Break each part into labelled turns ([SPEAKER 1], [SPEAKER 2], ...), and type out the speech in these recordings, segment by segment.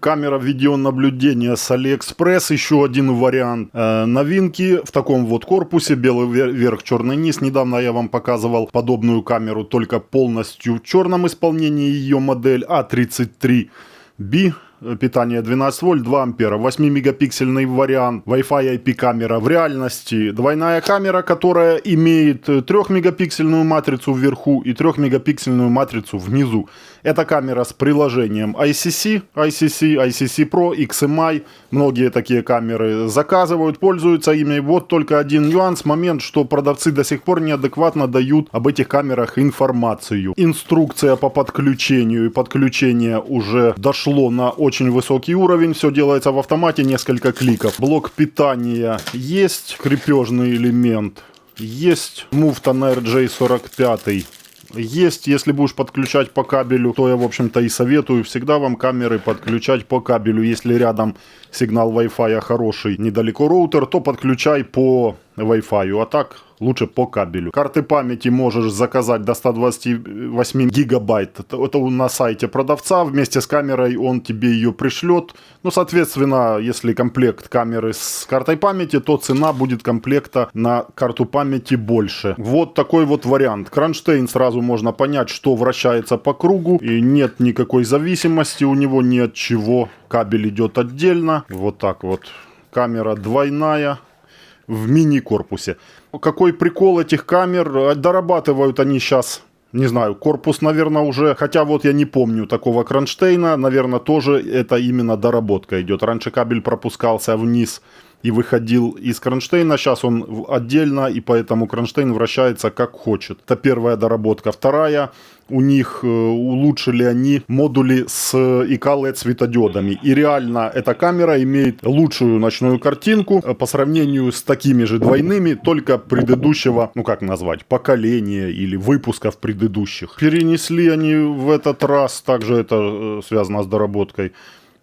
[SPEAKER 1] Камера видеонаблюдения с AliExpress, еще один вариант. Новинки в таком вот корпусе, белый верх, черный низ. Недавно я вам показывал подобную камеру, только полностью в черном исполнении, ее модель A33B. Питание 12 вольт, 2 ампера, 8-мегапиксельный вариант, Wi-Fi IP камера. В реальности двойная камера, которая имеет 3-мегапиксельную матрицу вверху и 3-мегапиксельную матрицу внизу. Это камера с приложением ICC Pro, XMI. Многие такие камеры заказывают, пользуются ими. Вот только один нюанс, момент, что продавцы до сих пор неадекватно дают об этих камерах информацию. Инструкция по подключению и подключение уже дошло на очень высокий уровень. Все делается в автомате, несколько кликов. Блок питания есть, крепежный элемент есть, муфта на RJ45 есть. Если будешь подключать по кабелю, то я, в общем-то, и советую всегда вам камеры подключать по кабелю. Если рядом сигнал Wi-Fi хороший, недалеко роутер, то подключай по Wi-Fi, а так лучше по кабелю. Карты памяти можешь заказать до 128 гигабайт. Это на сайте продавца. Вместе с камерой он тебе ее пришлет. Ну, соответственно, если комплект камеры с картой памяти, то цена будет комплекта на карту памяти больше. Вот такой вот вариант. Кронштейн сразу можно понять, что вращается по кругу. И нет никакой зависимости у него ни от чего. Кабель идет отдельно. Вот так вот. Камера двойная. В мини-корпусе. Какой прикол этих камер? Дорабатывают они сейчас, не знаю, корпус, наверное, уже... Хотя вот я не помню такого кронштейна. Наверное, тоже это именно доработка идет. Раньше кабель пропускался вниз и выходил из кронштейна. Сейчас он отдельно, и поэтому кронштейн вращается как хочет. Это первая доработка. Вторая, у них улучшили они модули с ИК-LED светодиодами. И реально эта камера имеет лучшую ночную картинку по сравнению с такими же двойными, только предыдущего, ну как назвать, поколения или выпусков предыдущих. Перенесли они в этот раз, также это связано с доработкой,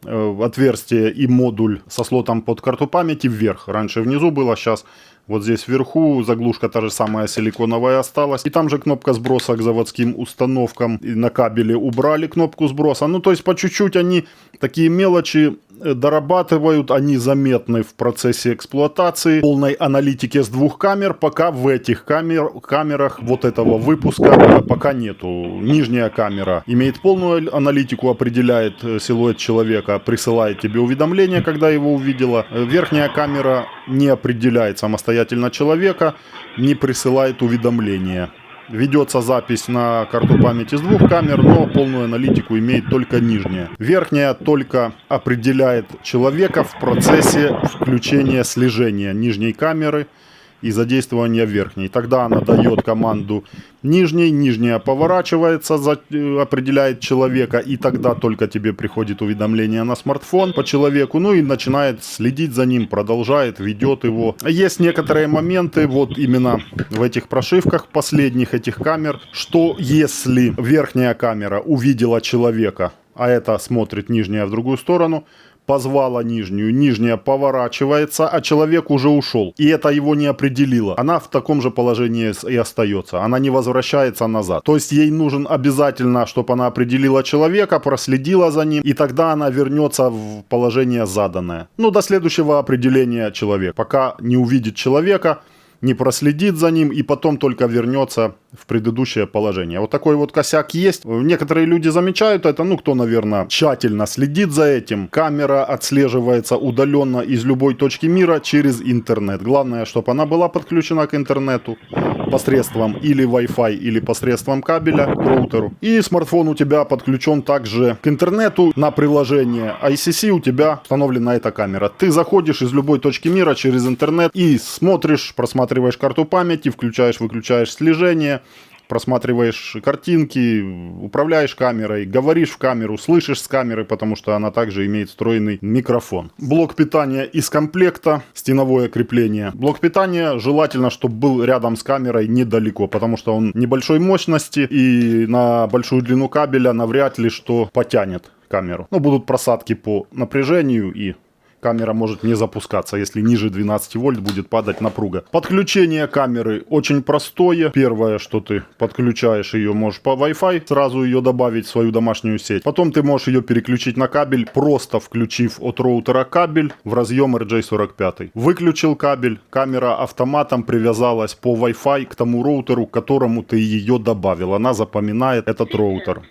[SPEAKER 1] отверстие и модуль со слотом под карту памяти вверх. Раньше внизу было, сейчас вот здесь вверху. Заглушка та же самая силиконовая осталась. И там же кнопка сброса к заводским установкам. И на кабеле убрали кнопку сброса. Ну, то есть по чуть-чуть они такие мелочи дорабатывают. Они заметны в процессе эксплуатации. Полной аналитики с двух камер пока в этих камерах вот этого выпуска пока нету. Нижняя камера имеет полную аналитику, определяет силуэт человека, присылает тебе уведомление, когда его увидела. Верхняя камера не определяет самостоятельно человека, не присылает уведомления. Ведется запись на карту памяти с двух камер, но полную аналитику имеет только нижняя. Верхняя только определяет человека в процессе включения слежения нижней камеры и задействования верхней. Тогда она дает команду нижней, нижняя поворачивается, определяет человека, и тогда только тебе приходит уведомление на смартфон по человеку, ну и начинает следить за ним, продолжает, ведет его. Есть некоторые моменты вот именно в этих прошивках последних этих камер, что если верхняя камера увидела человека, а это смотрит нижняя в другую сторону, позвала нижнюю, нижняя поворачивается, а человек уже ушел. И это его не определило. Она в таком же положении и остается. Она не возвращается назад. То есть ей нужен обязательно, чтобы она определила человека, проследила за ним, и тогда она вернется в положение заданное. Ну, до следующего определения человека. Пока не увидит человека, не проследит за ним и потом только вернется в предыдущее положение. Вот такой вот косяк есть. Некоторые люди замечают это, ну кто, наверное, тщательно следит за этим. Камера отслеживается удаленно из любой точки мира через интернет. Главное, чтобы она была подключена к интернету посредством или Wi-Fi, или посредством кабеля к роутеру. И смартфон у тебя подключен также к интернету на приложение ICC, у тебя установлена эта камера. Ты заходишь из любой точки мира через интернет и смотришь, просматриваешь карту памяти, включаешь, выключаешь слежение, просматриваешь картинки, управляешь камерой, говоришь в камеру, слышишь с камеры, потому что она также имеет встроенный микрофон. Блок питания из комплекта, стеновое крепление. Блок питания желательно, чтобы был рядом с камерой недалеко, потому что он небольшой мощности и на большую длину кабеля навряд ли что потянет камеру. Ну, будут просадки по напряжению и камера может не запускаться, если ниже 12 вольт будет падать напруга. Подключение камеры очень простое. Первое, что ты подключаешь ее, можешь по Wi-Fi сразу ее добавить в свою домашнюю сеть. Потом ты можешь ее переключить на кабель, просто включив от роутера кабель в разъем RJ45. Выключил кабель, камера автоматом привязалась по Wi-Fi к тому роутеру, к которому ты ее добавил. Она запоминает этот роутер.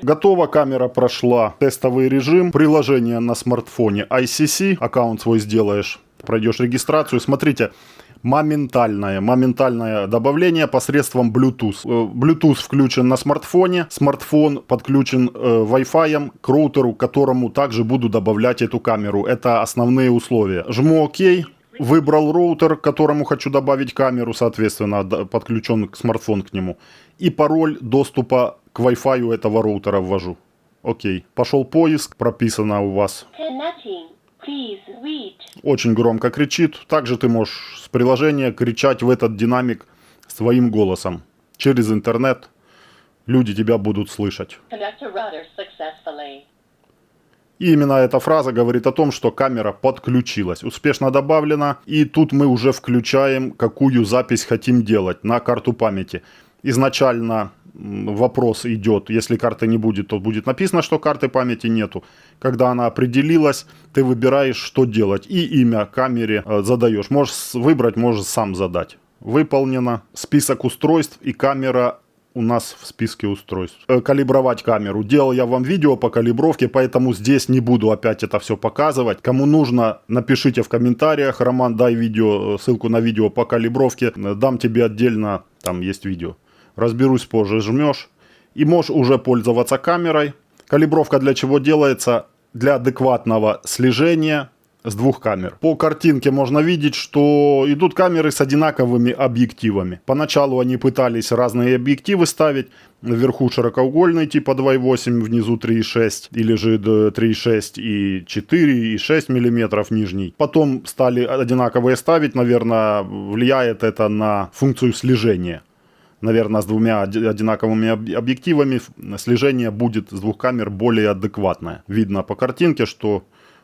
[SPEAKER 1] Готово, камера прошла тестовый режим. Приложение на смартфоне ICC. Аккаунт свой сделаешь, пройдешь регистрацию. Смотрите, моментальное добавление посредством Bluetooth. Bluetooth включен на смартфоне. Смартфон подключен Wi-Fi к роутеру, к которому также буду добавлять эту камеру. Это основные условия. Жму ОК. Выбрал роутер, к которому хочу добавить камеру, соответственно, подключен смартфон к нему. И пароль доступа к Wi-Fi этого роутера ввожу. Окей. Пошел поиск, прописано у вас. Очень громко кричит. Также ты можешь с приложения кричать в этот динамик своим голосом. Через интернет люди тебя будут слышать. И именно эта фраза говорит о том, что камера подключилась, успешно добавлена. И тут мы уже включаем, какую запись хотим делать на карту памяти. Изначально вопрос идет, если карты не будет, то будет написано, что карты памяти нету. Когда она определилась, ты выбираешь, что делать. И имя камере задаешь. Можешь выбрать, можешь сам задать. Выполнено. Список устройств и камера у нас в списке устройств. Калибровать камеру. Делал я вам видео по калибровке, поэтому здесь не буду опять это все показывать. Кому нужно, напишите в комментариях. Роман, дай видео, ссылку на видео по калибровке. Дам тебе отдельно, там есть видео. Разберусь позже, жмешь. И можешь уже пользоваться камерой. Калибровка для чего делается? Для адекватного слежения с двух камер. По картинке можно видеть, что идут камеры с одинаковыми объективами. Поначалу они пытались разные объективы ставить. Вверху широкоугольный типа 2,8, внизу 3,6 или же 3,6 и 4 и 6 миллиметров нижний. Потом стали одинаковые ставить. Наверное, влияет это на функцию слежения. Наверное, с двумя одинаковыми объективами слежение будет с двух камер более адекватное. Видно по картинке, что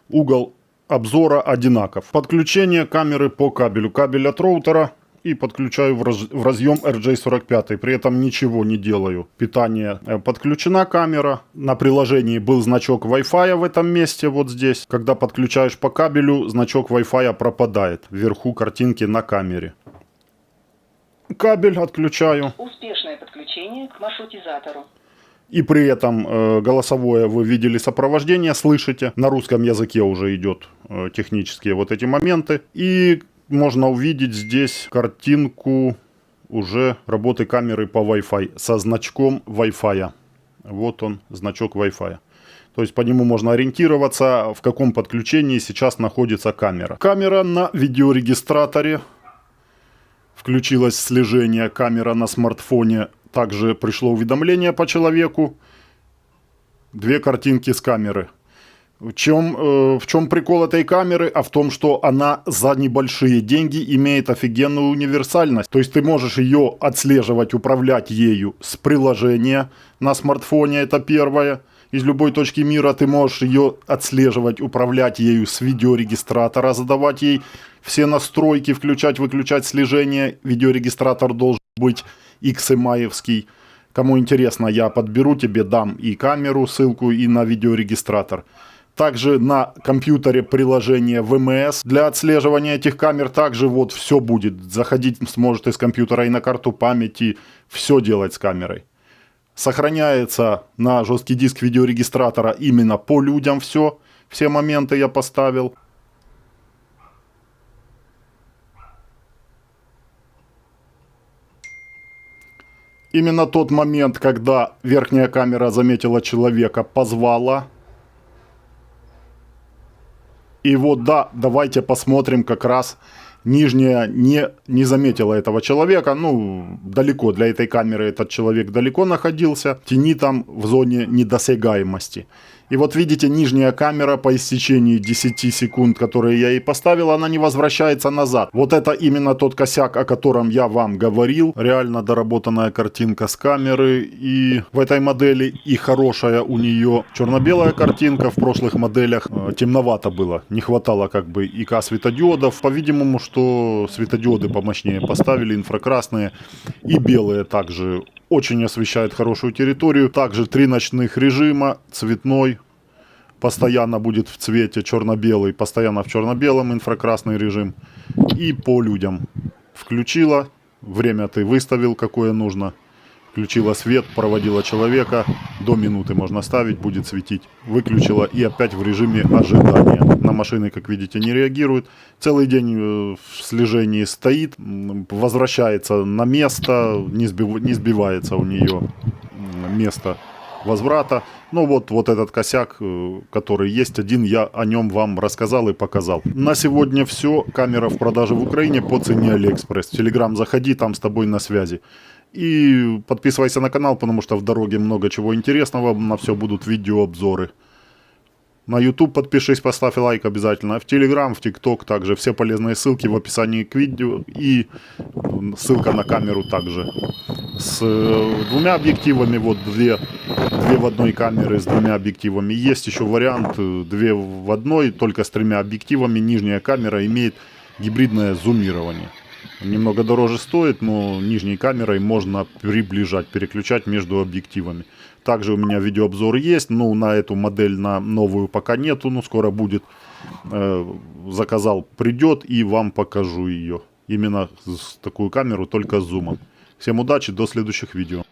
[SPEAKER 1] угол обзора одинаков. Подключение камеры по кабелю. Кабель от роутера и подключаю в разъем RJ45. При этом ничего не делаю. Питание подключена камера. На приложении был значок Wi-Fi в этом месте, вот здесь. Когда подключаешь по кабелю, значок Wi-Fi пропадает вверху картинки на камере. Кабель отключаю.
[SPEAKER 2] Успешное подключение к маршрутизатору.
[SPEAKER 1] И при этом голосовое вы видели сопровождение, слышите. На русском языке уже идет технические вот эти моменты. И можно увидеть здесь картинку уже работы камеры по Wi-Fi со значком Wi-Fi. Вот он, значок Wi-Fi. То есть по нему можно ориентироваться, в каком подключении сейчас находится камера. Камера на видеорегистраторе. Включилось слежение, камера на смартфоне. Также пришло уведомление по человеку. Две картинки с камеры. В чем прикол этой камеры? А в том, что она за небольшие деньги имеет офигенную универсальность. То есть ты можешь ее отслеживать, управлять ею с приложения на смартфоне. Это первое. Из любой точки мира ты можешь ее отслеживать, управлять ею с видеорегистратора, задавать ей все настройки, включать, выключать слежение. Видеорегистратор должен быть XMI-евский. Кому интересно, я подберу тебе, дам и камеру, ссылку, и на видеорегистратор. Также на компьютере приложение VMS для отслеживания этих камер. Также вот все будет. Заходить сможет из компьютера и на карту памяти. Все делать с камерой. Сохраняется на жесткий диск видеорегистратора именно по людям все. Все моменты я поставил. Именно тот момент, когда верхняя камера заметила человека, позвала. И вот да, давайте посмотрим как раз. Нижняя не заметила этого человека. Ну, далеко для этой камеры этот человек далеко находился. Тени там в зоне недосягаемости. И вот видите, нижняя камера по истечении 10 секунд, которые я ей поставил, она не возвращается назад. Вот это именно тот косяк, о котором я вам говорил. Реально доработанная картинка с камеры. И в этой модели и хорошая у нее черно-белая картинка. В прошлых моделях темновато было. Не хватало как бы ИК светодиодов. По-видимому, что светодиоды помощнее поставили, инфракрасные. И белые также очень освещает хорошую территорию. Также 3 ночных режима. Цветной постоянно будет в цвете, черно-белый постоянно в черно-белом, инфракрасный режим. И по людям. Включила, время ты выставил, какое нужно. Включила свет, проводила человека. До минуты можно ставить, будет светить. Выключила и опять в режиме ожидания. На машины, как видите, не реагирует. Целый день в слежении стоит. Возвращается на место. Не сбивается у нее место возврата. Ну вот этот косяк, который есть один, я о нем вам рассказал и показал. На сегодня все. Камера в продаже в Украине по цене Алиэкспресс. В Телеграм заходи, там с тобой на связи. И подписывайся на канал, потому что в дороге много чего интересного. На все будут видеообзоры. На YouTube подпишись, поставь лайк обязательно. В Telegram, в TikTok также. Все полезные ссылки в описании к видео. И ссылка на камеру также. С 2 объективами, вот 2 в одной камеры с 2 объективами. Есть еще вариант 2 в одной, только с 3 объективами. Нижняя камера имеет гибридное зумирование. Немного дороже стоит, но нижней камерой можно приближать, переключать между объективами. Также у меня видеообзор есть, но на эту модель, на новую пока нету, но скоро будет. Заказал, придет и вам покажу ее. Именно такую камеру, только с зумом. Всем удачи, до следующих видео.